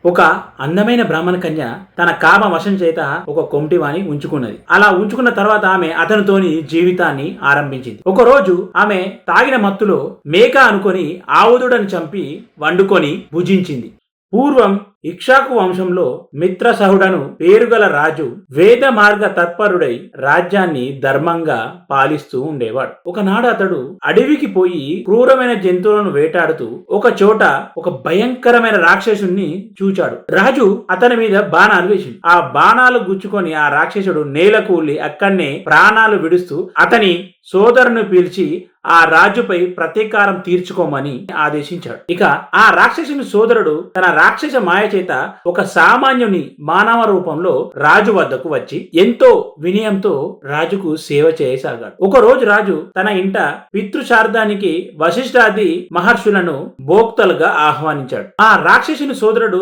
ఒక అందమైన బ్రాహ్మణ కన్య తన కామ వశం చేత ఒక కొంటివాణి ఉంచుకున్నది. అలా ఉంచుకున్న తర్వాత ఆమె అతనితోని జీవితాన్ని ఆరంభించింది. ఒక రోజు ఆమె తాగిన మత్తులో మేక అనుకొని ఆవుదుడని చంపి వండుకొని భుజించింది. పూర్వం ఇక్ష్వాకు వంశంలో మిత్రసహుడను పేరుగల రాజు వేద మార్గ తత్పరుడై రాజ్యాన్ని ధర్మంగా పాలిస్తూ ఉండేవాడు. ఒకనాడు అతడు అడవికి పోయి క్రూరమైన జంతువులను వేటాడుతూ ఒక చోట ఒక భయంకరమైన రాక్షసుని చూచాడు. రాజు అతని మీద బాణాలు వేసింది. ఆ బాణాలు గుచ్చుకొని ఆ రాక్షసుడు నేల కూలి అక్కడనే ప్రాణాలు విడుస్తూ అతని సోదరుని పిలిచి ఆ రాజుపై ప్రతీకారం తీర్చుకోమని ఆదేశించాడు. ఇక ఆ రాక్షసుని సోదరుడు తన రాక్షస మాయ చేత ఒక సామాన్యుని మానవ రూపంలో రాజు వద్దకు వచ్చి ఎంతో వినయంతో రాజుకు సేవ చేయసాగాడు. ఒక రోజు రాజు తన ఇంట పితృశార్థానికి వశిష్ఠాది మహర్షులను భోక్తలుగా ఆహ్వానించాడు. ఆ రాక్షసుని సోదరుడు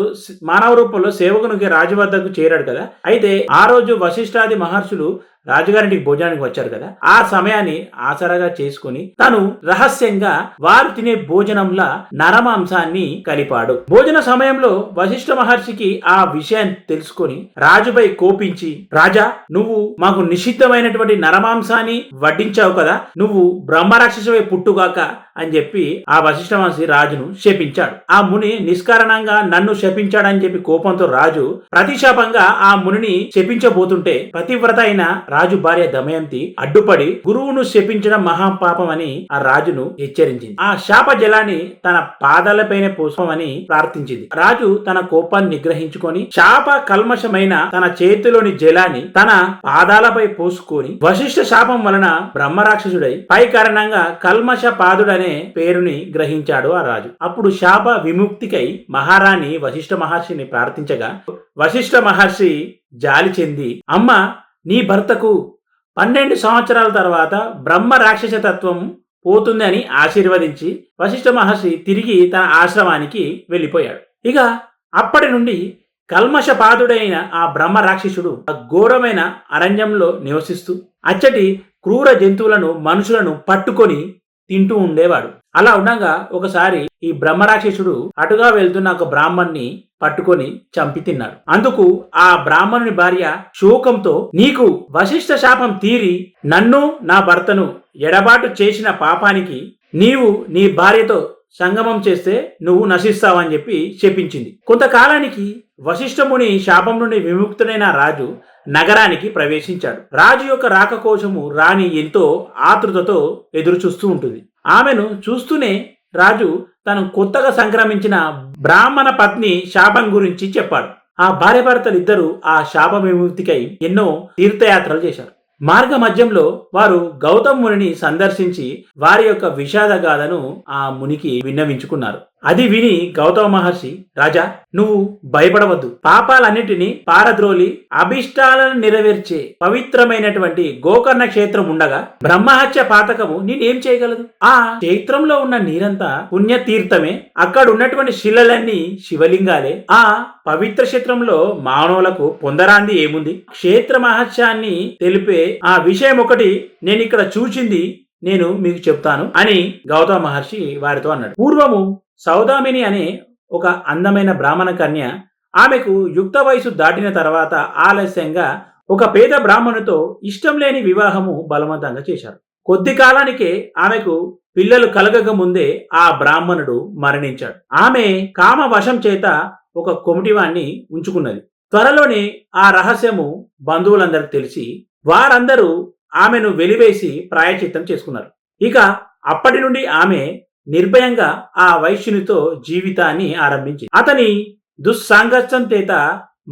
మానవ రూపంలో సేవకునికి రాజు వద్దకు చేరాడు కదా. అయితే ఆ రోజు వశిష్ఠాది మహర్షులు రాజుగారింటికి భోజనానికి వచ్చారు కదా. ఆ సమయాన్ని ఆసరాగా చేసుకుని తను రహస్యంగా వారు తినే భోజనంలా నరమాంసాన్ని కలిపాడు. భోజన సమయంలో వశిష్ఠ మహర్షికి ఆ విషయాన్ని తెలుసుకొని రాజుపై కోపించి, రాజా, నువ్వు మాకు నిషిద్ధమైనటువంటి నరమాంసాన్ని వడ్డించావు కదా, నువ్వు బ్రహ్మరాక్షసవై పుట్టుగాక అని చెప్పి ఆ వశిష్ఠ మహర్షి రాజును శపించాడు. ఆ ముని నిష్కారణంగా నన్ను శపించాడని చెప్పి కోపంతో రాజు ప్రతిశాపంగా ఆ మునిని శపించబోతుంటే పతివ్రత అయిన రాజు భార్య దమయంతి అడ్డుపడి గురువును శపించడం మహాపాపం అని ఆ రాజును హెచ్చరించింది. ఆ శాప జలాన్ని తన పాదాలపైన పోసుకోమని ప్రార్థించింది. రాజు తన కోపాన్ని నిగ్రహించుకొని శాప కల్మషమైన తన చేతిలోని జలాన్ని తన పాదాలపై పోసుకొని వశిష్ఠ శాపం వలన బ్రహ్మరాక్షసుడై పై కారణంగా కల్మష పాదుడనే పేరుని గ్రహించాడు ఆ రాజు. అప్పుడు శాప విముక్తికై మహారాణి వశిష్ఠ మహర్షిని ప్రార్థించగా వశిష్ఠ మహర్షి జాలి చెంది, అమ్మ, నీ భర్తకు 12 సంవత్సరాల తర్వాత బ్రహ్మ రాక్షస తత్వం పోతుంది అని ఆశీర్వదించి వశిష్ఠ మహర్షి తిరిగి తన ఆశ్రమానికి వెళ్ళిపోయాడు. ఇక అప్పటి నుండి కల్మషపాదుడైన ఆ బ్రహ్మ రాక్షసుడు ఆ ఘోరమైన అరణ్యంలో నివసిస్తూ అచ్చటి క్రూర జంతువులను మనుషులను పట్టుకొని తింటూ ఉండేవాడు. అలా ఉండగా ఒకసారి ఈ బ్రహ్మరాక్షసుడు అటుగా వెళ్తున్న ఒక బ్రాహ్మణ్ణి పట్టుకొని చంపి తిన్నాడు. అందుకు ఆ బ్రాహ్మణుని భార్య శోకంతో, నీకు వశిష్ఠ శాపం తీరి నన్ను నా భర్తను ఎడబాటు చేసిన పాపానికి నీవు నీ భార్యతో సంగమం చేస్తే నువ్వు నశిస్తావని చెప్పి శపించింది. కొంతకాలానికి వశిష్ఠముని శాపం నుండి విముక్తుడైన రాజు నగరానికి ప్రవేశించాడు. రాజు యొక్క రాక కోసము రాణి ఎంతో ఆతృతతో ఎదురు చూస్తూ ఉంటుంది. ఆమెను చూస్తూనే రాజు తను కొత్తగా సంక్రమించిన బ్రాహ్మణ పత్ని శాపం గురించి చెప్పాడు. ఆ భార్య భర్తలిద్దరూ ఆ శాప విముక్తికై ఎన్నో తీర్థయాత్రలు చేశారు. మార్గ మధ్యంలో వారు గౌతమ మునిని సందర్శించి వారి యొక్క విషాద గాథను ఆ మునికి విన్నవించుకున్నారు. అది విని గౌతమ మహర్షి, రాజా, నువ్వు భయపడవద్దు. పాపాలన్నిటినీ పారద్రోలి అభిష్టాలను నెరవేర్చే పవిత్రమైనటువంటి గోకర్ణ క్షేత్రం ఉండగా బ్రహ్మహత్య పాతకము నేనేం చేయగలదు? ఆ క్షేత్రంలో ఉన్న నీరంతా పుణ్యతీర్థమే. అక్కడ ఉన్నటువంటి శిలలన్నీ శివలింగాలే. ఆ పవిత్ర క్షేత్రంలో మానవులకు పొందరాంది ఏముంది? క్షేత్ర మహత్యాన్ని తెలిపే ఆ విషయం ఒకటి నేను ఇక్కడ చూచింది నేను మీకు చెప్తాను అని గౌతమ మహర్షి వారితో అన్నాడు. పూర్వము సౌదామిని అనే ఒక అందమైన బ్రాహ్మణ కన్య, ఆమెకు యుక్త వయసు దాటిన తర్వాత ఆలస్యంగా ఒక పేద బ్రాహ్మణుతో ఇష్టం లేని వివాహము బలవంతంగా చేశారు. కొద్ది కాలానికే ఆమెకు పిల్లలు కలగక ముందే ఆ బ్రాహ్మణుడు మరణించాడు. ఆమె కామ వశం చేత ఒక కొమిటివాణ్ణి ఉంచుకున్నది. త్వరలోనే ఆ రహస్యము బంధువులందరికి తెలిసి వారందరూ ఆమెను వెలివేసి ప్రాయశ్చిత్తం చేసుకున్నారు. ఇక అప్పటి నుండి ఆమె నిర్భయంగా ఆ వైశ్యునితో జీవితాన్ని ఆరంభించింది. అతని దుస్సాంగత్యం చేత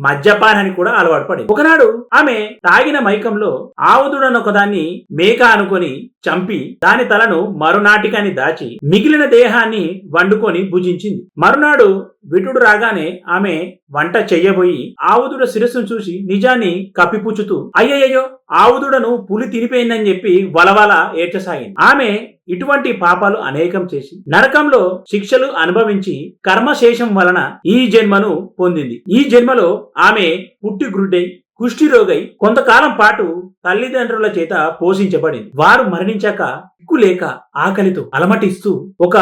మద్యపానానికి కూడా అలవాటు పడింది. ఒకనాడు ఆమె తాగిన మైకంలో ఆవుదుడనొకదాన్ని మేక అనుకొని చంపి దాని తలను మరునాటికని దాచి మిగిలిన దేహాన్ని వండుకొని భుజించింది. మరునాడు విటుడు రాగానే ఆమె వంట చెయ్యబోయి ఆవుదుడ శిరస్సును చూసి నిజాన్ని కప్పిపుచ్చుతూ, అయ్యయ్యో, ఆవుదుడను పులి తినిపోయిందని చెప్పి వలవల ఏడ్చసాగింది. ఆమె ఇటువంటి పాపాలు అనేకం చేసి నరకంలో శిక్షలు అనుభవించి కర్మశేషం వలన ఈ జన్మను పొందింది. ఈ జన్మలో ఆమె పుట్టి గురుడై కుష్ఠిరోగై కొంతకాలం పాటు తల్లిదండ్రుల చేత పోషించబడింది. వారు మరణించాక దిక్కు లేక ఆకలితో అలమటిస్తూ ఒక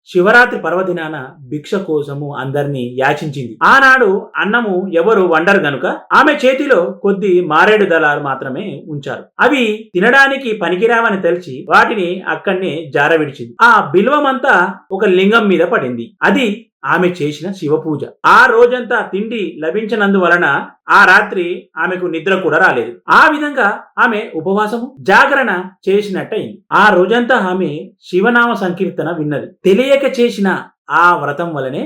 శివరాత్రి పర్వదినాన భిక్ష కోసము అందరినీ యాచించింది. ఆనాడు అన్నము ఎవరు వండరు గనుక ఆమె చేతిలో కొద్ది మారేడు దళాలు మాత్రమే ఉంచారు. అవి తినడానికి పనికిరావని తెలిసి వాటిని అక్కడనే జారవిడిచింది. ఆ బిల్వమంతా ఒక లింగం మీద పడింది. అది ఆమె చేసిన శివపూజ. ఆ రోజంతా తిండి లభించనందువలన ఆ రాత్రి ఆమెకు నిద్ర కూడా రాలేదు. ఆ విధంగా ఆమె ఉపవాసము జాగరణ చేసినట్టయింది. ఆ రోజంతా ఆమె శివనామ సంకీర్తన విన్నది. తెలియక చేసిన ఆ వ్రతం వలనే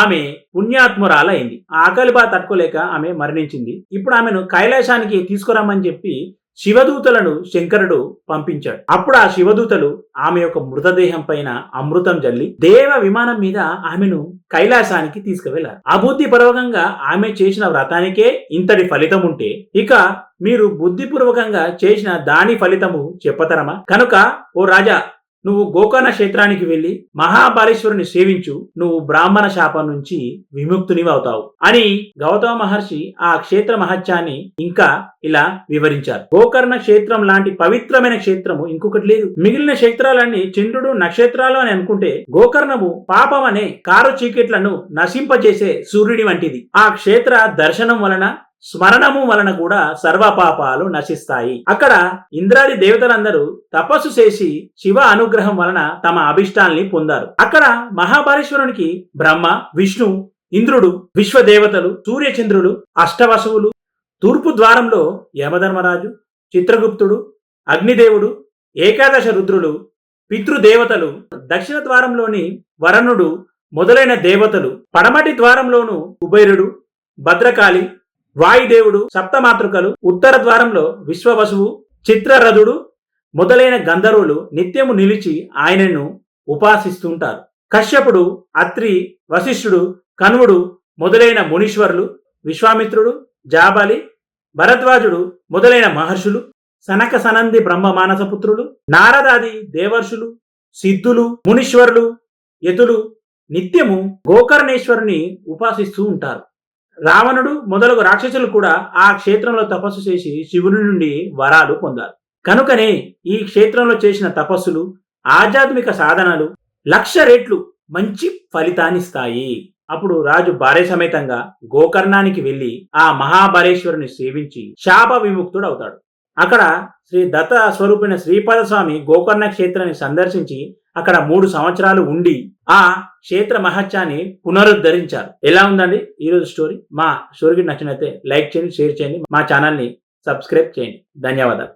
ఆమె పుణ్యాత్మురాలైంది. ఆ ఆకలి బాధ తట్టుకోలేక ఆమె మరణించింది. ఇప్పుడు ఆమెను కైలాసానికి తీసుకురమ్మని చెప్పి శివదూతలను శంకరుడు పంపించాడు. అప్పుడు ఆ శివదూతలు ఆమె యొక్క మృతదేహం పైన అమృతం జల్లి దేవ విమానం మీద ఆమెను కైలాసానికి తీసుకువెళ్లారు. అబుద్ధిపూర్వకంగా ఆమె చేసిన వ్రతానికే ఇంతటి ఫలితం ఉంటే ఇక మీరు బుద్ధిపూర్వకంగా చేసిన దాని ఫలితము చెప్పతరమా? కనుక ఓ రాజా, నువ్వు గోకర్ణ క్షేత్రానికి వెళ్లి మహాబాలేశ్వరుని సేవించు, నువ్వు బ్రాహ్మణ శాపం నుంచి విముక్తునివి అవుతావు అని గౌతమ మహర్షి ఆ క్షేత్ర మహత్యాన్ని ఇంకా ఇలా వివరించారు. గోకర్ణ క్షేత్రం లాంటి పవిత్రమైన క్షేత్రము ఇంకొకటి లేదు. మిగిలిన క్షేత్రాలన్నీ చంద్రుడు నక్షత్రాలు అని అనుకుంటే గోకర్ణము పాపం అనే కారు చీకట్లను నశింపజేసే సూర్యుడి వంటిది. ఆ క్షేత్ర దర్శనం వలన స్మరణము వలన కూడా సర్వ పాపాలు నశిస్తాయి. అక్కడ ఇంద్రాది దేవతలందరూ తపస్సు చేసి శివ అనుగ్రహం వలన తమ అభిష్టాల్ని పొందారు. అక్కడ మహాబాలేశ్వరునికి బ్రహ్మ, విష్ణు, ఇంద్రుడు, విశ్వదేవతలు, సూర్యచంద్రులు, అష్టవసువులు, తూర్పు ద్వారంలో యమధర్మరాజు, చిత్రగుప్తుడు, అగ్నిదేవుడు, ఏకాదశ రుద్రులు, పితృదేవతలు, దక్షిణ ద్వారంలోని వరుణుడు మొదలైన దేవతలు, పడమటి ద్వారంలోను కుబేరుడు, భద్రకాళి, వాయుదేవుడు, సప్తమాతృకలు, ఉత్తర ద్వారంలో విశ్వవసువు, చిత్రరథుడు మొదలైన గంధర్వులు నిత్యము నిలిచి ఆయనను ఉపాసిస్తుంటారు. కశ్యపుడు, అత్రి, వశిష్ఠుడు, కన్వుడు మొదలైన మునీశ్వరులు, విశ్వామిత్రుడు, జాబాలి, భరద్వాజుడు మొదలైన మహర్షులు, సనక సనంది బ్రహ్మ మానసపుత్రులు, నారదాది దేవర్షులు, సిద్ధులు, మునీశ్వరులు, యతులు నిత్యము గోకర్ణేశ్వరుని ఉపాసిస్తూ ఉంటారు. రావణుడు మొదలగు రాక్షసులు కూడా ఆ క్షేత్రంలో తపస్సు చేసి శివుని నుండి వరాలు పొందారు. కనుకనే ఈ క్షేత్రంలో చేసిన తపస్సులు, ఆధ్యాత్మిక సాధనలు 1,00,000 రెట్లు మంచి ఫలితాన్నిస్తాయి. అప్పుడు రాజు భార్య సమేతంగా గోకర్ణానికి వెళ్లి ఆ మహాబాలేశ్వరుని సేవించి శాప విముక్తుడవుతాడు. అక్కడ శ్రీ దత్త స్వరూపైన శ్రీపాద స్వామి గోకర్ణ క్షేత్రాన్ని సందర్శించి అక్కడ 3 సంవత్సరాలు ఉండి ఆ క్షేత్ర మహత్యాన్ని పునరుద్ధరించారు. ఎలా ఉందండి ఈరోజు స్టోరీ? మా స్టోరీకి నచ్చినట్లయితే లైక్ చేయండి, షేర్ చేయండి, మా ఛానల్ని సబ్స్క్రైబ్ చేయండి. ధన్యవాదాలు.